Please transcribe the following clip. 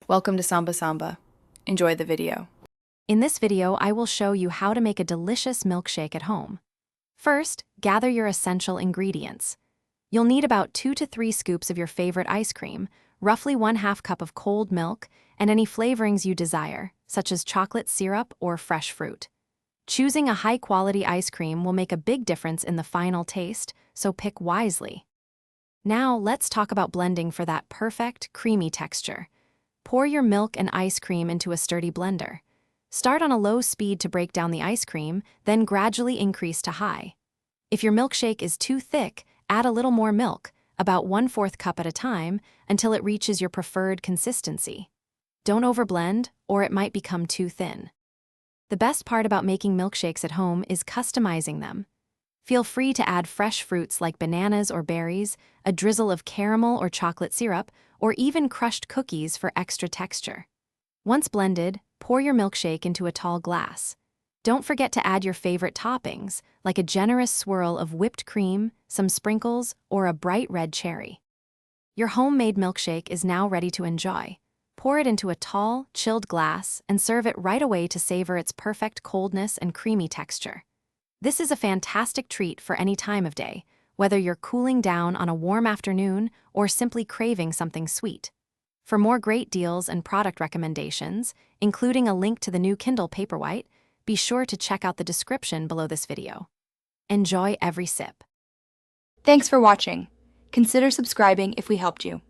Welcome to Samba Samba. Enjoy the video. In this video, I will show you how to make a delicious milkshake at home. First, gather your essential ingredients. You'll need about 2 to 3 scoops of your favorite ice cream, roughly 1/2 cup of cold milk, and any flavorings you desire, such as chocolate syrup or fresh fruit. Choosing a high-quality ice cream will make a big difference in the final taste, so pick wisely. Now, let's talk about blending for that perfect, creamy texture. Pour your milk and ice cream into a sturdy blender. Start on a low speed to break down the ice cream, then gradually increase to high. If your milkshake is too thick, add a little more milk, about 1/4 cup at a time, until it reaches your preferred consistency. Don't overblend, or it might become too thin. The best part about making milkshakes at home is customizing them. Feel free to add fresh fruits like bananas or berries, a drizzle of caramel or chocolate syrup, or even crushed cookies for extra texture. Once blended, pour your milkshake into a tall glass. Don't forget to add your favorite toppings, like a generous swirl of whipped cream, some sprinkles, or a bright red cherry. Your homemade milkshake is now ready to enjoy. Pour it into a tall, chilled glass and serve it right away to savor its perfect coldness and creamy texture. This is a fantastic treat for any time of day, whether you're cooling down on a warm afternoon or simply craving something sweet. For more great deals and product recommendations, including a link to the new Kindle Paperwhite, be sure to check out the description below this video. Enjoy every sip. Thanks for watching. Consider subscribing if we helped you.